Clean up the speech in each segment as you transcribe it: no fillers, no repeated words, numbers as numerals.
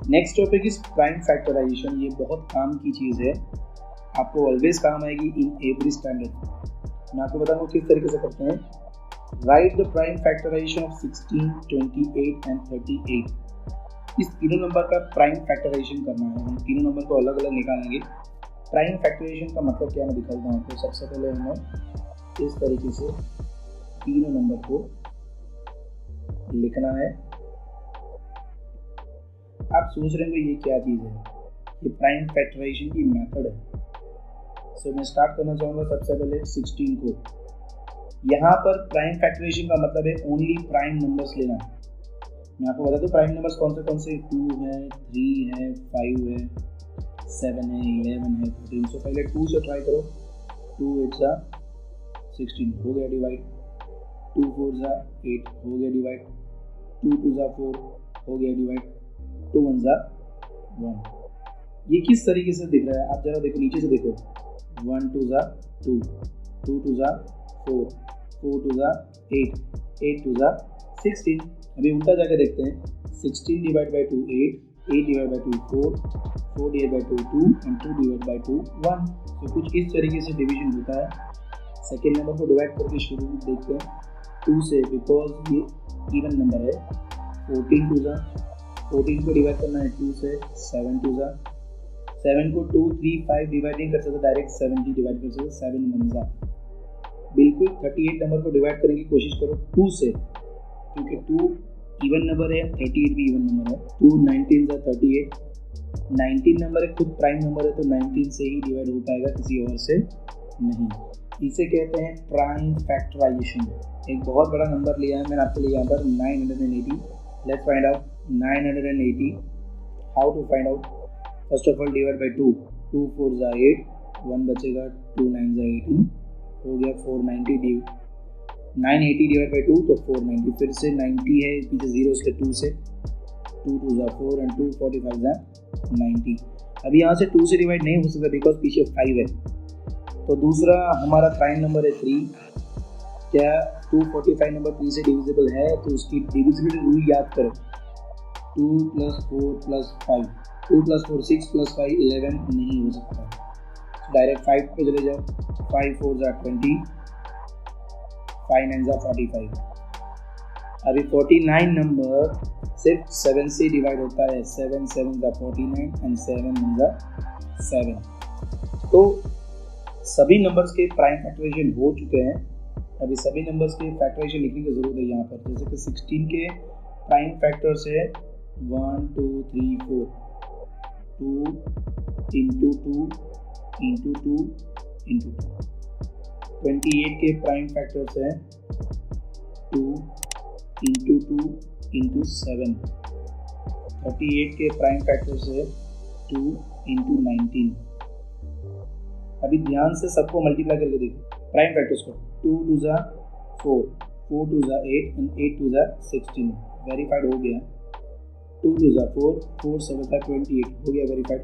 Next topic is prime factorisation. ये बहुत काम की चीज़ है, आपको ऑलवेज काम आएगी इन एवरी स्टैंडर्ड। मैं आपको बताऊंगा किस तरीके से करते हैं। Write the prime factorisation of 16, 28 and 38। इस तीनों नंबर का प्राइम फैक्टराइजेशन करना है। हम तीनों नंबर को अलग अलग निकालेंगे। प्राइम फैक्टराइजेशन का मतलब क्या, मैं दिखाता हूँ आपको। सबसे पहले हमें इस तरीके से तीनों नंबर को लिखना है। आप सोच रहे होंगे ये क्या चीज़ है, ये प्राइम फैक्टराइजेशन की मेथड है। सो मैं स्टार्ट करना चाहूँगा सबसे पहले 16 को। यहाँ पर प्राइम फैक्टराइजेशन का मतलब है ओनली प्राइम नंबर्स लेना। मैं आपको बता दूँ प्राइम नंबर्स कौन से 2 है, 3 है, 5 है, 7 है, 11 है, 13। सो पहले 2 से ट्राई करो। 2 8 जा 16 हो गया डिवाइड, 2 4 जा 8 हो गया डिवाइड, 2 2 जा 4 हो गया डिवाइड, 2 1 जा 1। ये किस तरीके से दिख रहा है आप जरा देखो, नीचे से देखो। 1 2 जा 2, 2 2 जा 4, 4 2 जा 8, 8 2 जा 16। अभी उल्टा जाके देखते हैं। 16 divide by 2 8, 8 divide by 2 4, 4 divide by 2 2 and 2 divide by 2 1। तो कुछ इस तरीके से डिवीजन होता है। सेकेंड नंबर को डिवाइड करके शुरू देखते हैं 2 से, बिकॉज ये इवन नंबर है। 14 2 जा 14 को डिवाइड करना है 2 से, 7 2 जा 7 को 2 3 5 डिवाइड नहीं कर सकते, डायरेक्ट 70 डिवाइड कर सकते। 7 1 जा बिल्कुल 38 नंबर को डिवाइड करने की कोशिश करो 2 से, क्योंकि 2 इवन नंबर है, 38 भी इवन नंबर है। 2 19 जा 38, 19 नंबर है, खुद प्राइम नंबर है, तो 19 से ही डिवाइड हो पाएगा, किसी और से नहीं। इसे कहते हैं प्राइम फैक्टराइजेशन। एक बहुत बड़ा नंबर लिया है मैंने आपके लिए यहाँ पर 980। Let's find out 980। How to find out? First of all divide by 2, 2 4 जा 8, 1 बचेगा, 2 9 जा 18 हो गया 490। 980 डिवाइड बाई 2 तो 490, फिर से 90 है, पीछे 0 इसलिए 2 से, 2 2 जा 4 एंड 2 45 जा 90। अभी यहाँ से 2 से डिवाइड नहीं हो सकता बिकॉज पीछे 5 है। तो दूसरा हमारा प्राइम नंबर है 3। क्या 245 नंबर 3 से डिविजिबल है? तो उसकी डिविजिबिलिटी रूल याद करो। 2 + 4 + 5, 2 + 4 6 + 5 11 नहीं हो सकता। डायरेक्ट 5 पे चले जाओ। 5 4 जा 20, 5 9 जा 45। अभी 49 नंबर सिर्फ 7 से डिवाइड होता है। 7 7 जा 49 एंड 7 9 जा 7। तो सभी नंबर्स के प्राइम फैक्टराइजेशन हो चुके हैं। अभी सभी नंबर्स के फैक्टराइजेशन लिखने की ज़रूरत है यहाँ पर। जैसे कि 16 के प्राइम फैक्टर्स है 1 2 3 4, 2 × 2 × 2 × 2। 28 के प्राइम फैक्टर्स हैं 2 × 2 × 7। 38 के प्राइम फैक्टर्स है 2 × 19। अभी ध्यान से सबको मल्टीप्लाई करके देखो प्राइम फैक्टर्स को। 2 2 जा 4, 4 2 जा 8 एंड 8 2 जा 16। वेरीफाइड हो गया। 2 2 जा 4, 4 7 जा 28 हो गया वेरीफाइड।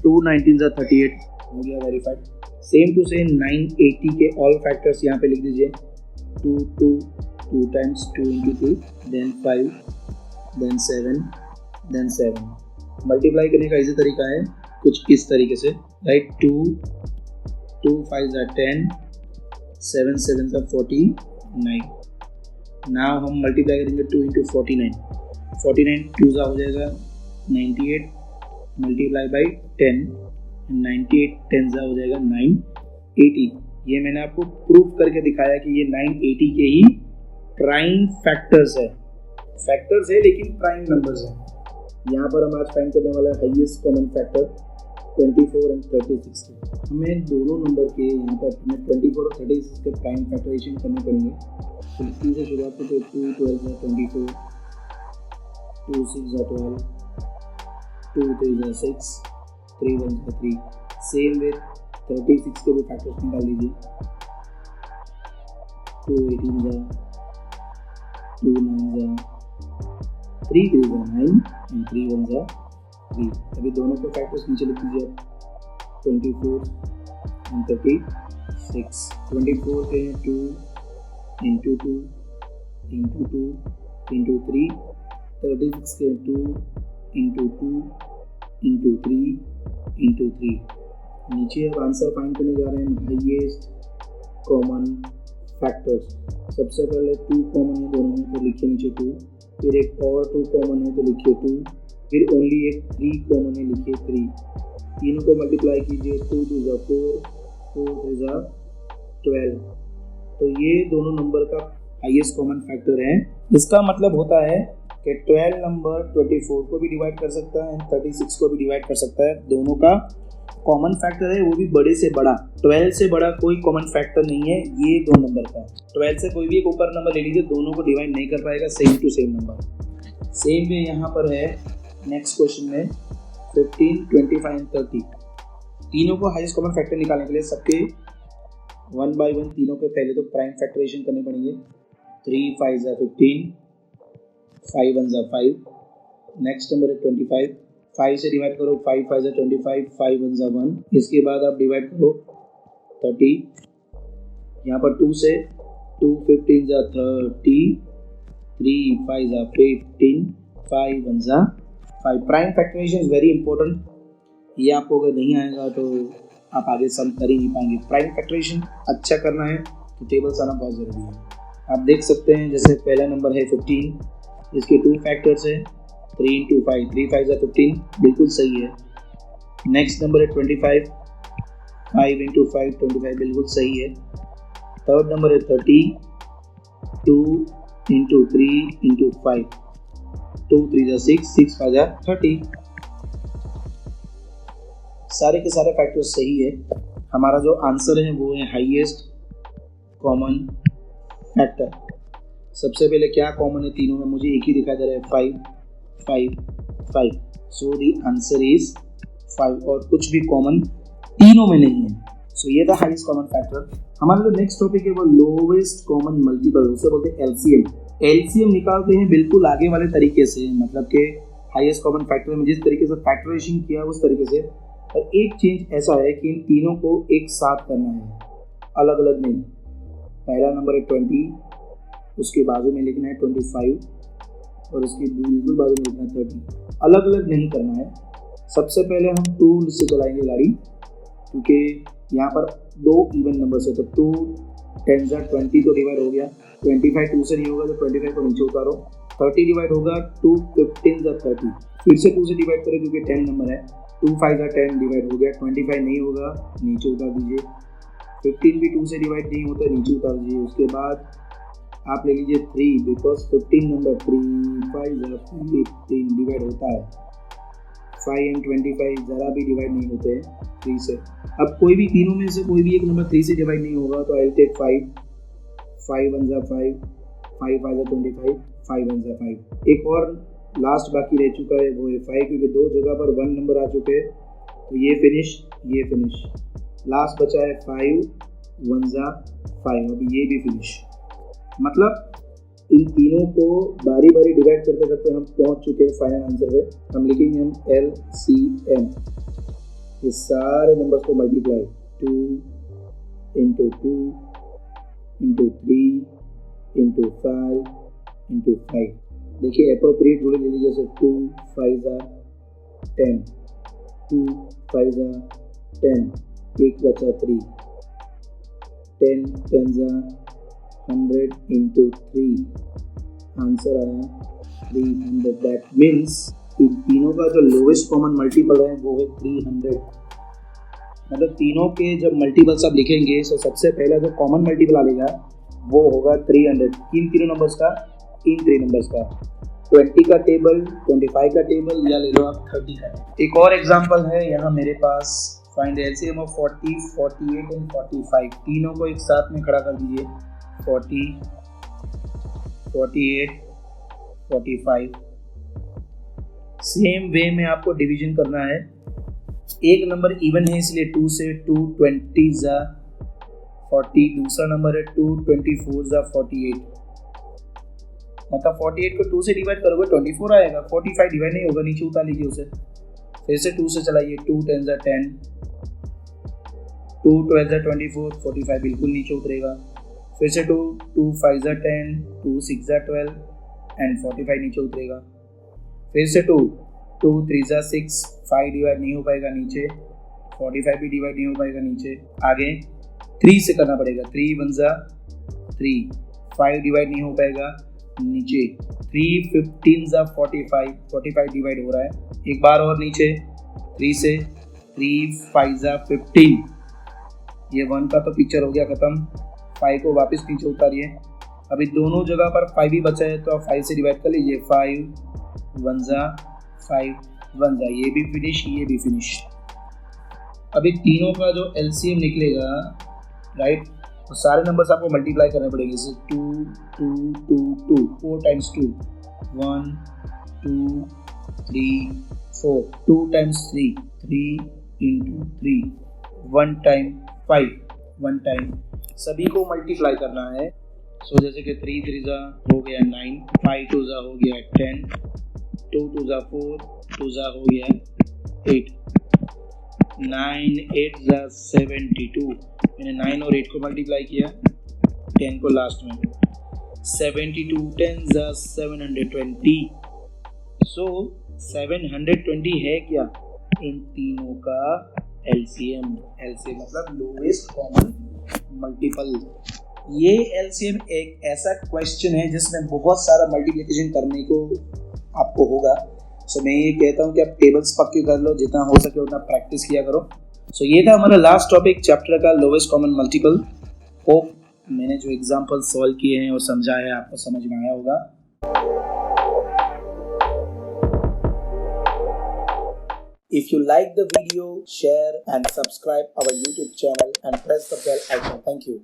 2 19 जा 38 हो गया वेरीफाइड। सेम टू सेम 980 के ऑल फैक्टर्स यहाँ पे लिख दीजिए। 2 2 2 times 2 × 2 then 5 then 7 then 7। Multiply करने का इजी तरीका है कुछ इस तरीके से, राइट। 2 5 जा 10, 7 7 जा 49। नाउ हम मल्टीप्लाई करेंगे 2 × 49। 49 2 जा हो जाएगा 98 मल्टीप्लाई बाई 10, 98 10 जा हो जाएगा 980। ये मैंने आपको प्रूफ करके दिखाया कि ये 980 के ही प्राइम फैक्टर्स है लेकिन प्राइम नंबर्स हैं। यहाँ पर हम आज फाइंड करने वाला है हाईएस्ट कॉमन फैक्टर 24 एंड 36 के। हमें दोनों नंबर के यहाँ पर हमें 24 और 36 के प्राइम फैक्टराइजेशन करने पड़ेंगे। तो 2 से शुरुआत करते 2 12 जा 24, 2 6 जा 12, 2 3 जा 6, 3 1 जा 3। सेम वे 36 के भी फैक्टर्स निकाल लीजिए। 2 18 जा, 2 9 जा, 3 3 जा 9 एंड 3 1 जा 3। अभी दोनों के फैक्टर्स नीचे लिख दीजिए आप। 24 एंड 36। 24 के 2 × 2 × 2 × 3, 36 के 2 इंटू 2 इंटू 3 इंटू 3। नीचे अब आंसर फाइंड करने जा रहे हैं हाईएस्ट कॉमन फैक्टर्स। सबसे पहले 2 कॉमन है दोनों में तो लिखिए नीचे 2, फिर एक और 2 कॉमन है तो लिखिए 2, फिर ओनली एक 3 कॉमन है लिखिए 3। तीनों को मल्टीप्लाई कीजिए, 2 2 ज़ा 4, 4 3 ज़ा 12। तो ये दोनों नंबर का हाईएस्ट कॉमन फैक्टर है। इसका मतलब होता है कि 12 नंबर 24 को भी डिवाइड कर सकता है, 36 को भी डिवाइड कर सकता है। दोनों का कॉमन फैक्टर है, वो भी बड़े से बड़ा। 12 से बड़ा कोई कॉमन फैक्टर नहीं है ये दो नंबर का। 12 से कोई भी एक ऊपर नंबर ले लीजिए, दोनों को डिवाइड नहीं कर पाएगा same to same number. Same way यहाँ पर है नेक्स्ट क्वेश्चन में 15, 25 एंड 30। तीनों को हाईएस्ट कॉमन फैक्टर निकालने के लिए सबके 1 बाय 1 तीनों के पहले तो प्राइम फैक्टराइजेशन करने पड़ेंगे। 3 5 ज़ा 15, 5 1 ज़ा 5। नेक्स्ट नंबर है 25, 5 से डिवाइड करो, 5 5 ज़ा 25, 5 1 ज़ा 1। इसके बाद आप डिवाइड करो 30, यहाँ पर 2 से 2 15 ज़ा 30, 3 5 ज़ा 15, 5 1 ज़ा 5। Prime factorization is very important. ये आपको अगर नहीं आएगा तो आप आगे सम कर ही नहीं पाएंगे। प्राइम फैक्टराइजेशन अच्छा करना है तो टेबल्स आना बहुत ज़रूरी है। आप देख सकते हैं जैसे पहला नंबर है 15, इसके 2 फैक्टर्स है 3 इंटू 5, 3 5 ज़ा 15, बिल्कुल सही है। नेक्स्ट नंबर है 25, 5 इंटू 5 25, बिल्कुल सही है। थर्ड नंबर है 30, 2 इंटू 3 इंटू 5, 2 3 ज़ा 6, 6 5 ज़ा 30। सारे के सारे फैक्टर्स सही है। हमारा जो आंसर है वो है हाईएस्ट कॉमन फैक्टर। सबसे पहले क्या कॉमन है तीनों में, मुझे एक ही दिखाई दे रहा है 5 5 5। सो द आंसर इज 5 और कुछ भी कॉमन तीनों में नहीं है। सो ये था हाईएस्ट कॉमन फैक्टर। हमारा जो नेक्स्ट टॉपिक है वो लोवेस्ट कॉमन मल्टीपल, उसे बोलते हैं एलसीएम। एलसीएम निकालते हैं बिल्कुल आगे वाले तरीके से, मतलब कि हाईएस्ट कॉमन फैक्टर में जिस तरीके से फैक्टराइजेशन किया उस तरीके से। और एक चेंज ऐसा है कि इन तीनों को एक साथ करना है, अलग अलग नहीं। पहला नंबर है 20, उसके बाजू में लिखना है 25 और उसके बिल्कुल बाजू में लिखना है 30। अलग अलग नहीं करना है। सबसे पहले हम 2 से चलाएंगे गाड़ी, क्योंकि यहाँ पर 2 इवन नंबर्स है। तो 2 10 ज़ा 20 तो डिवाइड हो गया, 25 2 से नहीं होगा तो 25 को नीचे उतारो, 30 डिवाइड होगा 2 15 ज़ा 30, फिर से 2 से डिवाइड करें क्योंकि 10 नंबर है। 2 5 ज़ा 10 डिवाइड हो गया, 25 नहीं होगा नीचे उतार दीजिए, 15 भी 2 से डिवाइड नहीं होता नीचे उतार दीजिए। उसके बाद आप ले लीजिए 3, बिकॉज 15 नंबर 3 5 ज़ा 15 डिवाइड होता है। 5 एंड 25 ज़रा भी डिवाइड नहीं होते हैं 3 से। अब कोई भी तीनों में से कोई भी एक नंबर 3 से डिवाइड नहीं होगा तो आई टेक 5, 5 1 ज़ा 5, 5 5 ज़ा 25, 5 1 ज़ा 5। एक और लास्ट बाकी रह चुका है वो है 5, क्योंकि 2 जगह पर 1 नंबर आ चुके हैं तो ये फिनिश ये फिनिश। लास्ट बचा है 5 1 ज़ा 5, अभी ये भी फिनिश। मतलब इन तीनों को बारी बारी डिवाइड करते करते हम पहुंच चुके हैं फाइनल आंसर पे। हम लिखेंगे हम LCM, ये सारे नंबर्स को multiply 2 into 2 into 3 into 5 into 5। देखिए अप्रोप्रिएट जोड़े ले लीजिए, जैसे 2 5 ज़ा 10, 2 5 ज़ा 10, एक बचा 3, 10 10 ज़ा 100 इंटू 3, आंसर आया 300। दैट मीन्स इन तीनों का जो लोवेस्ट कॉमन मल्टीपल है वो है 300। मतलब तीनों के जब मल्टीपल्स आप लिखेंगे तो सबसे पहला जो कॉमन मल्टीपल आएगा वो होगा 300। किन तीनों नंबर्स का? इन 3 नंबर्स का। 20 का टेबल, 25 का टेबल, या ले लो आप 30 का। एक और एग्जांपल है यहाँ मेरे पास, फाइंड एलसीएम ऑफ 40, 48 एंड 45। तीनों को एक साथ में खड़ा कर दीजिए, 40 48 45। सेम वे में आपको डिवीजन करना है। एक नंबर इवन है इसलिए 2 से 2 20 ज़ा 40, दूसरा नंबर है 2 24 ज़ा 48। मतलब 48 को 2 से डिवाइड करोगे 24 आएगा, 45 डिवाइड नहीं होगा, नीचे उतार लीजिए उसे। फिर से 2 से चलाइए, 2 10 ज़ा 10, 2 12 ज़ा 24, 45 बिल्कुल नीचे उतरेगा। फिर से 2 2 5 ज़ा 10, 2 6 ज़ा 12 एंड 45 नीचे उतरेगा। फिर से 2 2 3 जा 6, 5 डिवाइड नहीं हो पाएगा नीचे, 45 भी डिवाइड नहीं हो पाएगा नीचे। आगे 3 से करना पड़ेगा, 3 1 जा 3, 5 डिवाइड नहीं हो पाएगा नीचे, 3 15 जा 45, 45 डिवाइड हो रहा है। एक बार और नीचे 3 से, 3 5 जा 15, ये 1 का तो पिक्चर हो गया खत्म। 5 को वापस नीचे उतारिए। अभी दोनों जगह पर 5 ही बचा है तो आप 5 से डिवाइड कर लीजिए। 5 1 जा 5 1 जा, ये भी फिनिश, ये भी फिनिश। अभी तीनों का जो एलसीएम निकलेगा, राइट, तो सारे नंबर्स आपको मल्टीप्लाई करने पड़ेंगे। जैसे 2 2 2 2, 4 times 2, 1 2 3 4, 2 times 3, 3 into 3, 1 time 5, 1 time, सभी को मल्टीप्लाई करना है। सो जैसे कि 3 3 जा हो गया 9, 5 2 जा हो गया 10, 2 2 जा 4, 2 जा हो गया 8, 9 8 जा 72। मैंने 9 और 8 को मल्टीप्लाई किया, 10 को लास्ट में, 72 10 जा 720। सो 720 है क्या इन तीनों का एलसीएम। एलसीएम मतलब लोवेस्ट कॉमन मल्टीपल। ये एलसीएम एक ऐसा क्वेश्चन है जिसमें बहुत सारा मल्टीप्लिकेशन करने को आपको होगा। सो मैं ये कहता हूँ कि आप टेबल्स पक्के कर लो, जितना हो सके उतना प्रैक्टिस किया करो। सो ये था हमारा लास्ट टॉपिक चैप्टर का, लोवेस्ट कॉमन मल्टीपल। होप मैंने जो एग्जाम्पल सॉल्व किए हैं और समझाया है आपको समझ में आया होगा। If you like the video, share and subscribe our YouTube channel and press the bell icon. Thank you.